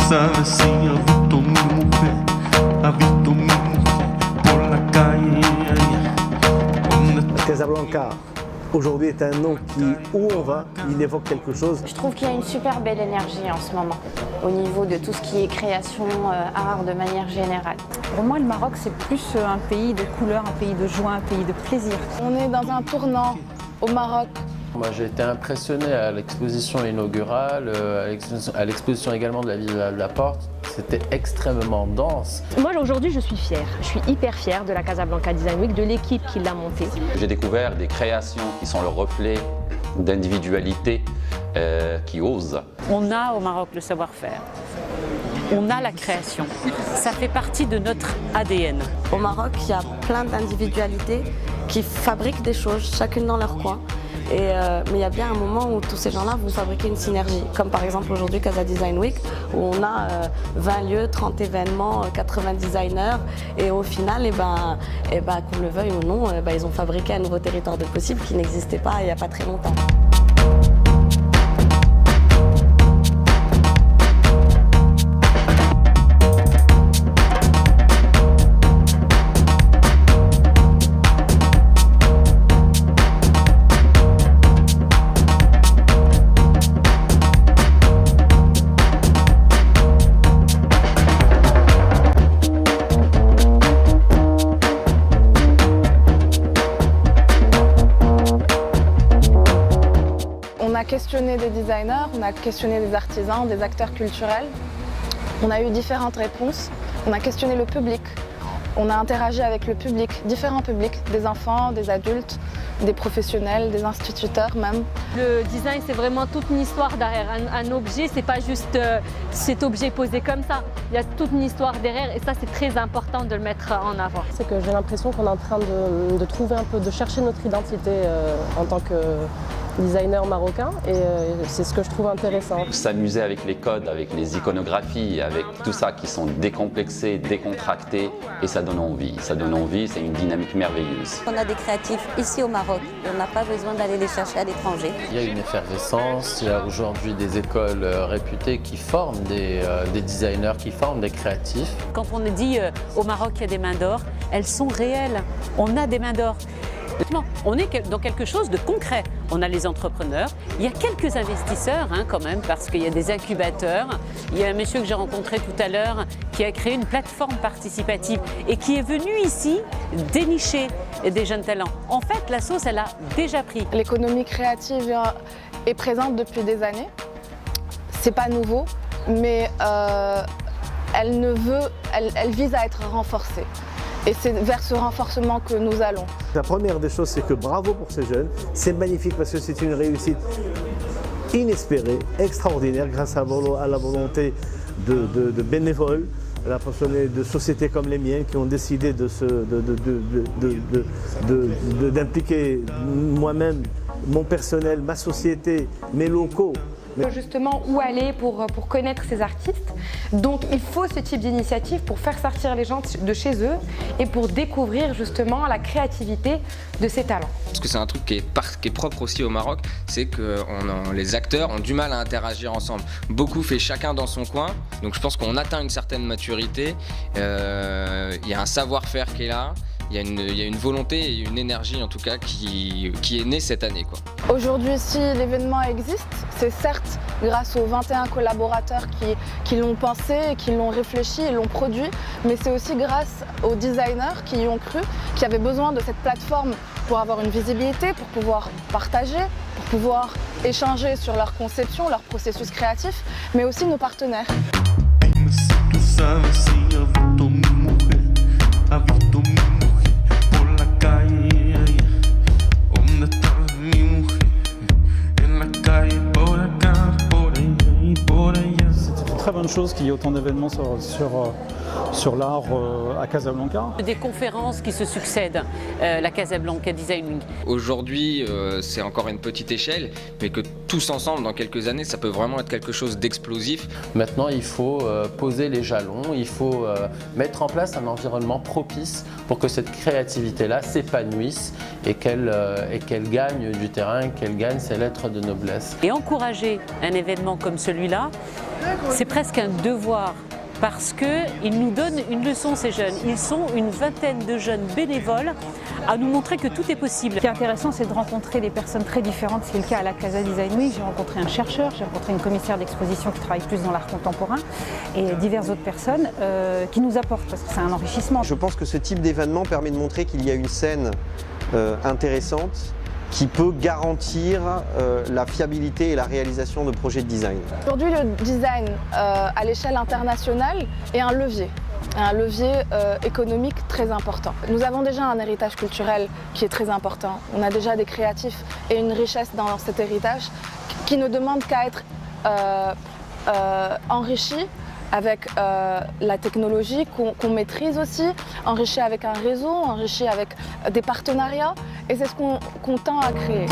sabes si he visto mi mujer, ha visto mi mujer por la calle. Casablanca, aujourd'hui, est un nom qui, où on va, il évoque quelque chose. Je trouve qu'il y a une super belle énergie en ce moment, au niveau de tout ce qui est création, art de manière générale. Pour moi, le Maroc, c'est plus un pays de couleurs, un pays de joie, un pays de plaisir. On est dans un tournant au Maroc. Moi, j'ai été impressionné à l'exposition inaugurale, à l'exposition également de la ville de la Porte. C'était extrêmement dense. Moi, aujourd'hui, je suis fière. Je suis hyper fière de la Casablanca Design Week, de l'équipe qui l'a montée. J'ai découvert des créations qui sont le reflet d'individualité qui osent. On a au Maroc le savoir-faire. On a la création. Ça fait partie de notre ADN. Au Maroc, il y a plein d'individualités qui fabriquent des choses, chacune dans leur coin. Mais il y a bien un moment où tous ces gens-là vont fabriquer une synergie. Comme par exemple aujourd'hui Casa Design Week, où on a 20 lieux, 30 événements, 80 designers. Et au final, qu'on le veuille ou non, ils ont fabriqué un nouveau territoire de possible qui n'existait pas il n'y a pas très longtemps. On a questionné des designers, on a questionné des artisans, des acteurs culturels. On a eu différentes réponses. On a questionné le public. On a interagi avec le public, différents publics, des enfants, des adultes, des professionnels, des instituteurs même. Le design, c'est vraiment toute une histoire derrière. Un objet, c'est pas juste cet objet posé comme ça. Il y a toute une histoire derrière et ça, c'est très important de le mettre en avant. C'est que j'ai l'impression qu'on est en train de trouver un peu, de chercher notre identité en tant que designer marocain et c'est ce que je trouve intéressant. S'amuser avec les codes, avec les iconographies, avec tout ça qui sont décomplexés, décontractés et ça donne envie. Ça donne envie, c'est une dynamique merveilleuse. On a des créatifs ici au Maroc et on n'a pas besoin d'aller les chercher à l'étranger. Il y a une effervescence, il y a aujourd'hui des écoles réputées qui forment des designers, qui forment des créatifs. Quand on dit au Maroc il y a des mains d'or, elles sont réelles. On a des mains d'or. On est dans quelque chose de concret. On a les entrepreneurs, il y a quelques investisseurs quand même parce qu'il y a des incubateurs. Il y a un monsieur que j'ai rencontré tout à l'heure qui a créé une plateforme participative et qui est venu ici dénicher des jeunes talents. En fait, la sauce, elle a déjà pris. L'économie créative est présente depuis des années. C'est pas nouveau, mais elle vise à être renforcée. Et c'est vers ce renforcement que nous allons. La première des choses, c'est que bravo pour ces jeunes. C'est magnifique parce que c'est une réussite inespérée, extraordinaire, grâce à la volonté de bénévoles, de sociétés comme les miennes qui ont décidé d'impliquer moi-même, mon personnel, ma société, mes locaux. Justement, où aller pour connaître ces artistes. Donc il faut ce type d'initiative pour faire sortir les gens de chez eux et pour découvrir justement la créativité de ces talents. Parce que c'est un truc qui est propre aussi au Maroc, c'est que les acteurs ont du mal à interagir ensemble. Beaucoup fait chacun dans son coin, donc je pense qu'on atteint une certaine maturité, il y a un savoir-faire qui est là. Il y a une volonté et une énergie en tout cas qui est née cette année, quoi. Aujourd'hui, si l'événement existe, c'est certes grâce aux 21 collaborateurs qui l'ont pensé, qui l'ont réfléchi et l'ont produit, mais c'est aussi grâce aux designers qui y ont cru, qui avaient besoin de cette plateforme pour avoir une visibilité, pour pouvoir partager, pour pouvoir échanger sur leur conception, leur processus créatif, mais aussi nos partenaires. C'est une très bonne chose qu'il y ait autant d'événements sur l'art à Casablanca. Des conférences qui se succèdent, la Casablanca Design Week. Aujourd'hui, c'est encore une petite échelle, mais que tous ensemble, dans quelques années, ça peut vraiment être quelque chose d'explosif. Maintenant, il faut poser les jalons, il faut mettre en place un environnement propice pour que cette créativité-là s'épanouisse et qu'elle gagne du terrain, qu'elle gagne ses lettres de noblesse. Et encourager un événement comme celui-là, C'est presque un devoir parce qu'ils nous donnent une leçon, ces jeunes. Ils sont une vingtaine de jeunes bénévoles à nous montrer que tout est possible. Ce qui est intéressant, c'est de rencontrer des personnes très différentes. C'est le cas à la Casa Design Week. J'ai rencontré un chercheur, j'ai rencontré une commissaire d'exposition qui travaille plus dans l'art contemporain et diverses autres personnes qui nous apportent, parce que c'est un enrichissement. Je pense que ce type d'événement permet de montrer qu'il y a une scène intéressante qui peut garantir la fiabilité et la réalisation de projets de design. Aujourd'hui, le design à l'échelle internationale est un levier économique très important. Nous avons déjà un héritage culturel qui est très important. On a déjà des créatifs et une richesse dans cet héritage qui ne demande qu'à être enrichi avec la technologie qu'on maîtrise aussi, enrichi avec un réseau, enrichi avec des partenariats, et c'est ce qu'on tend à créer.